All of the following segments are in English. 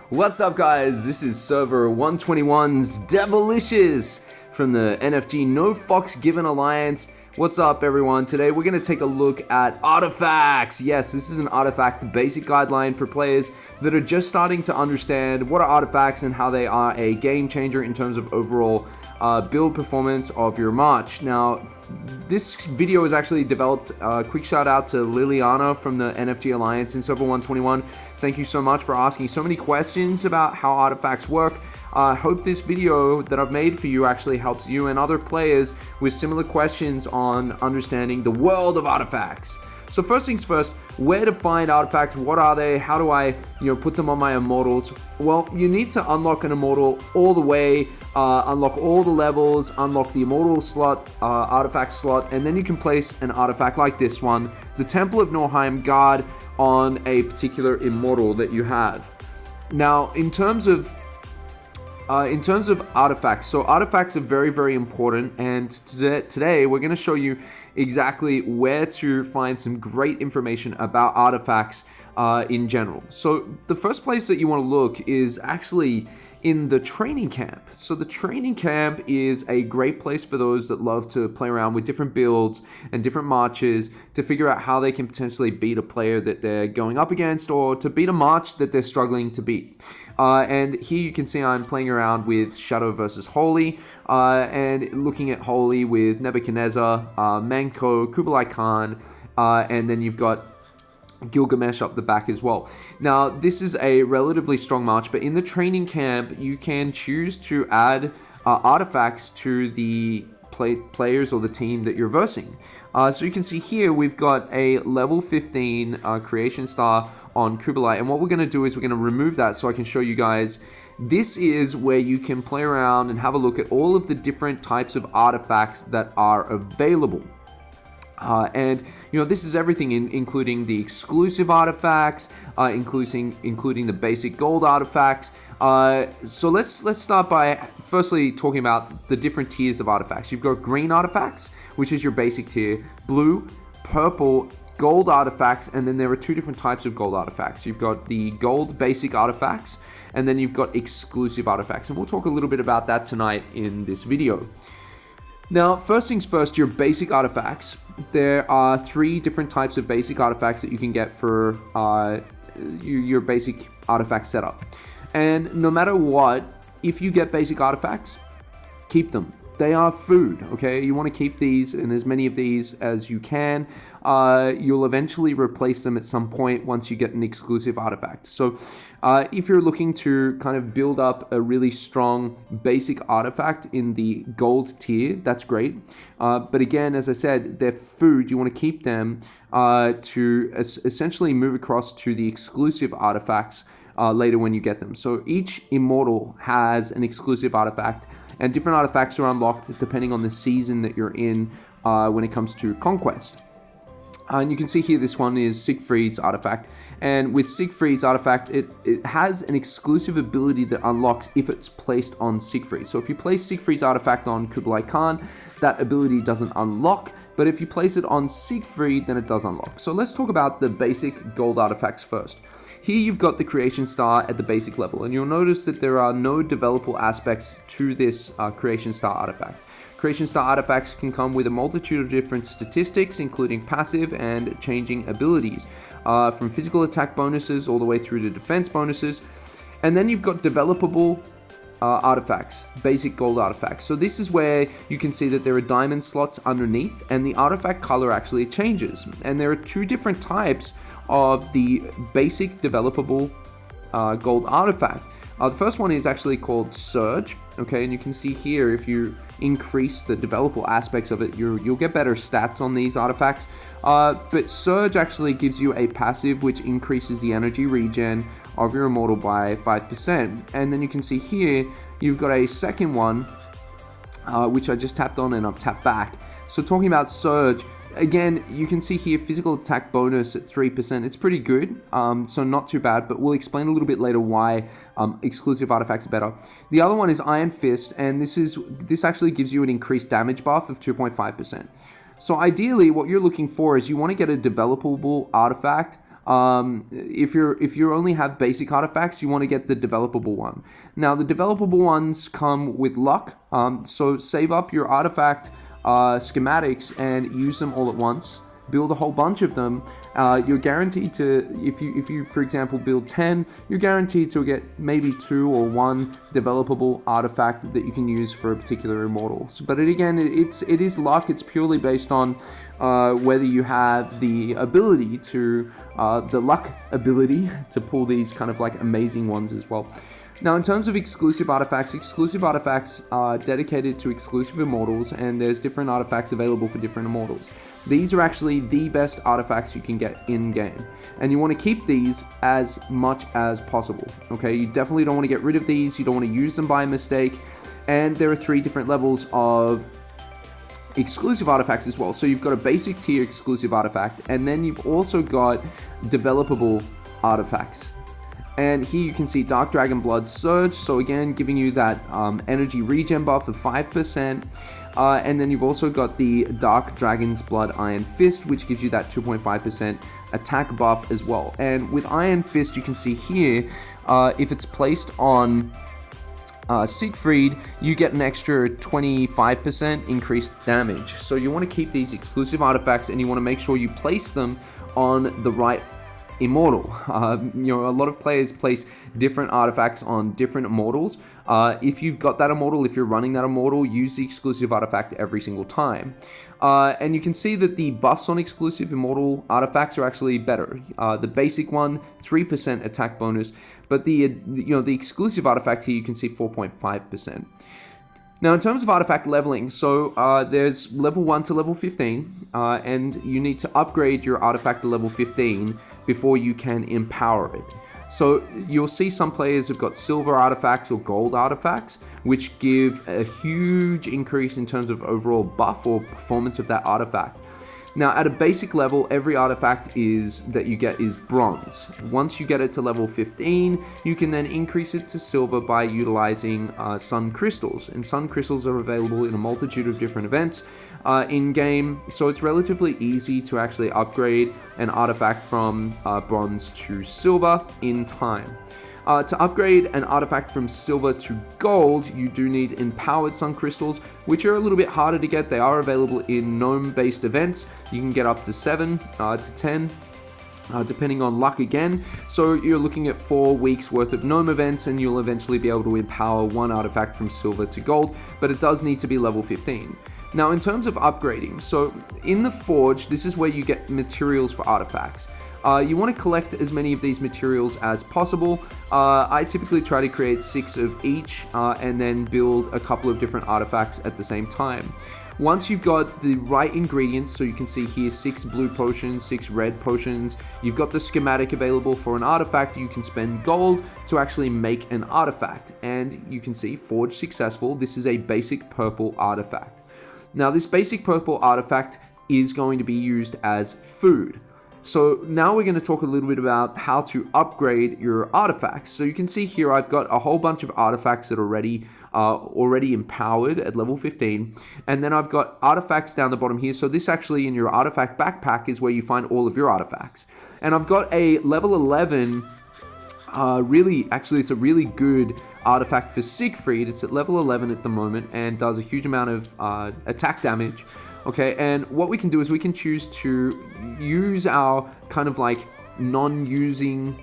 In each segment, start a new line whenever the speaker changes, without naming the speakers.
What's up, guys? This is server 121's Devilicious from the NFG No Fox Given Alliance. What's up, everyone? Today we're going to take a look at artifacts. Yes, this is an artifact basic guideline for players that are just starting to understand what are artifacts and how they are a game changer in terms of overall build performance of your march. Now, this video is actually developed. Quick shout out to Liliana from the NFG Alliance in server 121. Thank you so much for asking so many questions about how artifacts work. I hope this video that I've made for you actually helps you and other players with similar questions on understanding the world of artifacts. So first things first, where to find artifacts? What are they? How do I, put them on my immortals? Well, you need to unlock an immortal all the way, unlock all the levels, unlock the immortal slot, artifact slot, and then you can place an artifact like this one, the Temple of Norheim Guard, on a particular immortal that you have. Now, in terms of artifacts, so artifacts are very, very important, and today we're going to show you exactly where to find some great information about artifacts in general. So the first place that you want to look is actually in the training camp. So the training camp is a great place for those that love to play around with different builds and different marches to figure out how they can potentially beat a player that they're going up against, or to beat a march that they're struggling to beat. And here you can see I'm playing around with Shadow versus Holy, and looking at Holy with Nebuchadnezzar, Manko, Kublai Khan, and then you've got Gilgamesh up the back as well. Now, this is a relatively strong march, but in the training camp, you can choose to add artifacts to the players or the team that you're versing. So you can see here, we've got a level 15 creation star on Kublai, and what we're going to do is we're going to remove that so I can show you guys. This is where you can play around and have a look at all of the different types of artifacts that are available. And this is everything, including the exclusive artifacts, including the basic gold artifacts. So let's start by firstly talking about the different tiers of artifacts. You've got green artifacts, which is your basic tier, blue, purple, gold artifacts, and then there are two different types of gold artifacts. You've got the gold basic artifacts, and then you've got exclusive artifacts, and we'll talk a little bit about that tonight in this video. Now, first things first, your basic artifacts. There are three different types of basic artifacts that you can get for your basic artifact setup. And no matter what, if you get basic artifacts, keep them. They are food, okay? You want to keep these and as many of these as you can. You'll eventually replace them at some point once you get an exclusive artifact. So if you're looking to kind of build up a really strong basic artifact in the gold tier, that's great. But again, as I said, they're food. You want to keep them to essentially move across to the exclusive artifacts later when you get them. So each immortal has an exclusive artifact, and different artifacts are unlocked depending on the season that you're in when it comes to conquest. And you can see here, this one is Siegfried's artifact. And with Siegfried's artifact, it has an exclusive ability that unlocks if it's placed on Siegfried. So if you place Siegfried's artifact on Kublai Khan, that ability doesn't unlock. But if you place it on Siegfried, then it does unlock. So let's talk about the basic gold artifacts first. Here you've got the creation star at the basic level, and you'll notice that there are no developable aspects to this creation star artifact. Creation star artifacts can come with a multitude of different statistics, including passive and changing abilities, from physical attack bonuses all the way through to defense bonuses. And then you've got developable artifacts, basic gold artifacts. So this is where you can see that there are diamond slots underneath, and the artifact color actually changes. And there are two different types of the basic developable gold artifact. The first one is actually called Surge, okay, and you can see here, if you increase the developable aspects of it, you'll get better stats on these artifacts. But Surge actually gives you a passive which increases the energy regen of your immortal by 5%. And then you can see here, you've got a second one, which I just tapped on and I've tapped back. So talking about Surge, again, you can see here physical attack bonus at 3%. It's pretty good, so not too bad, but we'll explain a little bit later why exclusive artifacts are better. The other one is Iron Fist, and this actually gives you an increased damage buff of 2.5%. So ideally, what you're looking for is you want to get a developable artifact If you only have basic artifacts, you want to get the developable one. Now, the developable ones come with luck, so save up your artifact schematics and use them all at once. Build a whole bunch of them. You're guaranteed to, if you for example build 10, you're guaranteed to get maybe 2 or 1 developable artifact that you can use for a particular immortal. But it is luck. It's purely based on whether you have the ability to, the luck ability to pull these kind of like amazing ones as well. Now, in terms of exclusive artifacts are dedicated to exclusive immortals, and there's different artifacts available for different immortals. These are actually the best artifacts you can get in-game, and you want to keep these as much as possible, okay? You definitely don't want to get rid of these, you don't want to use them by mistake, and there are 3 different levels of exclusive artifacts as well. So you've got a basic tier exclusive artifact, and then you've also got developable artifacts. And here you can see Dark Dragon Blood Surge, so again giving you that energy regen buff of 5%, and then you've also got the Dark Dragon's Blood Iron Fist, which gives you that 2.5% attack buff as well. And with Iron Fist, you can see here, if it's placed on Siegfried, you get an extra 25% increased damage. So you want to keep these exclusive artifacts, and you want to make sure you place them on the right immortal. A lot of players place different artifacts on different immortals. If you've got that immortal, if you're running that immortal, use the exclusive artifact every single time. And you can see that the buffs on exclusive immortal artifacts are actually better. The basic one, 3% attack bonus, but the exclusive artifact here, you can see 4.5%. Now, in terms of artifact leveling, so there's level 1 to level 15, and you need to upgrade your artifact to level 15 before you can empower it. So you'll see some players have got silver artifacts or gold artifacts, which give a huge increase in terms of overall buff or performance of that artifact. Now, at a basic level, every artifact that you get is bronze. Once you get it to level 15, you can then increase it to silver by utilizing sun crystals. And sun crystals are available in a multitude of different events in-game, so it's relatively easy to actually upgrade an artifact from bronze to silver in time. To upgrade an artifact from silver to gold, you do need empowered sun crystals, which are a little bit harder to get. They are available in gnome-based events. You can get up to 7 to 10, depending on luck again. So you're looking at 4 weeks worth of gnome events, and you'll eventually be able to empower one artifact from silver to gold, but it does need to be level 15. Now, in terms of upgrading, so in the Forge, this is where you get materials for artifacts. You want to collect as many of these materials as possible. I typically try to create 6 of each and then build a couple of different artifacts at the same time. Once you've got the right ingredients, so you can see here 6 blue potions, 6 red potions, you've got the schematic available for an artifact, you can spend gold to actually make an artifact. And you can see Forge successful. This is a basic purple artifact. Now, this basic purple artifact is going to be used as food. So now we're going to talk a little bit about how to upgrade your artifacts. So you can see here I've got a whole bunch of artifacts that are already empowered at level 15. And then I've got artifacts down the bottom here. So this actually in your artifact backpack is where you find all of your artifacts. And I've got a level 11, it's a really good artifact for Siegfried. It's at level 11 at the moment and does a huge amount of attack damage. Okay, and what we can do is we can choose to use our kind of like non-using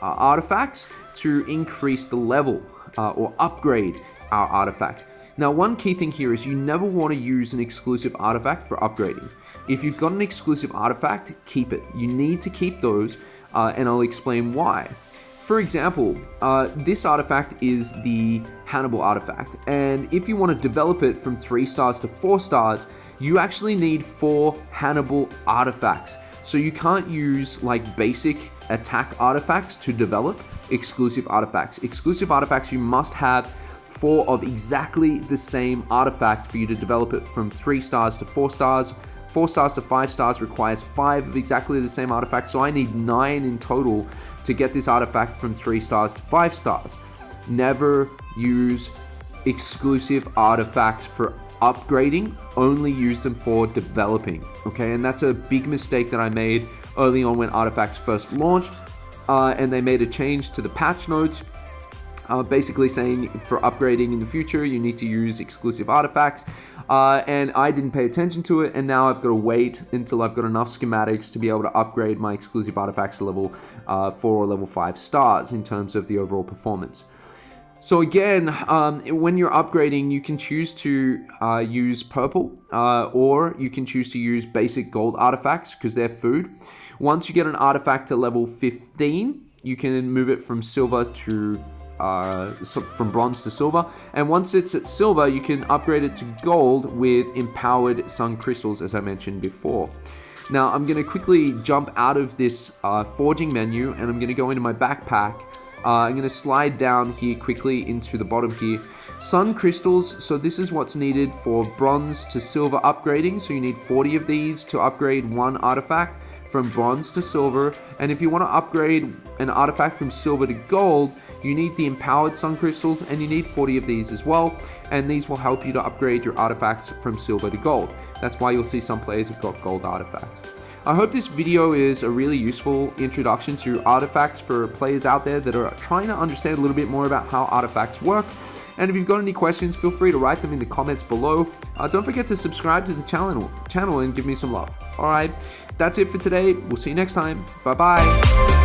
artifacts to increase the level or upgrade our artifact. Now, one key thing here is you never want to use an exclusive artifact for upgrading. If you've got an exclusive artifact, keep it. You need to keep those, and I'll explain why. For example, this artifact is the Hannibal artifact, and if you want to develop it from 3 stars to 4 stars, you actually need 4 Hannibal artifacts. So you can't use like basic attack artifacts to develop exclusive artifacts. Exclusive artifacts, you must have 4 of exactly the same artifact for you to develop it from 3 stars to 4 stars. 4 stars to 5 stars requires 5 of exactly the same artifact, so I need 9 in total to get this artifact from 3 stars to 5 stars. Never use exclusive artifacts for upgrading, only use them for developing, okay? And that's a big mistake that I made early on when artifacts first launched, and they made a change to the patch notes, basically saying for upgrading in the future, you need to use exclusive artifacts, and I didn't pay attention to it, and now I've got to wait until I've got enough schematics to be able to upgrade my exclusive artifacts to level 4 or level 5 stars in terms of the overall performance. So again, when you're upgrading, you can choose to use purple, or you can choose to use basic gold artifacts because they're food. Once you get an artifact to level 15, you can move it from silver to from bronze to silver, and once it's at silver, you can upgrade it to gold with empowered sun crystals, as I mentioned before. Now I'm going to quickly jump out of this forging menu, and I'm going to go into my backpack. I'm going to slide down here quickly into the bottom here. Sun crystals, so this is what's needed for bronze to silver upgrading, so you need 40 of these to upgrade one artifact from bronze to silver. And if you want to upgrade an artifact from silver to gold, you need the empowered sun crystals, and you need 40 of these as well, and these will help you to upgrade your artifacts from silver to gold. That's why you'll see some players have got gold artifacts. I hope this video is a really useful introduction to artifacts for players out there that are trying to understand a little bit more about how artifacts work. And if you've got any questions, feel free to write them in the comments below. Don't forget to subscribe to the channel and give me some love. Alright, that's it for today. We'll see you next time. Bye bye.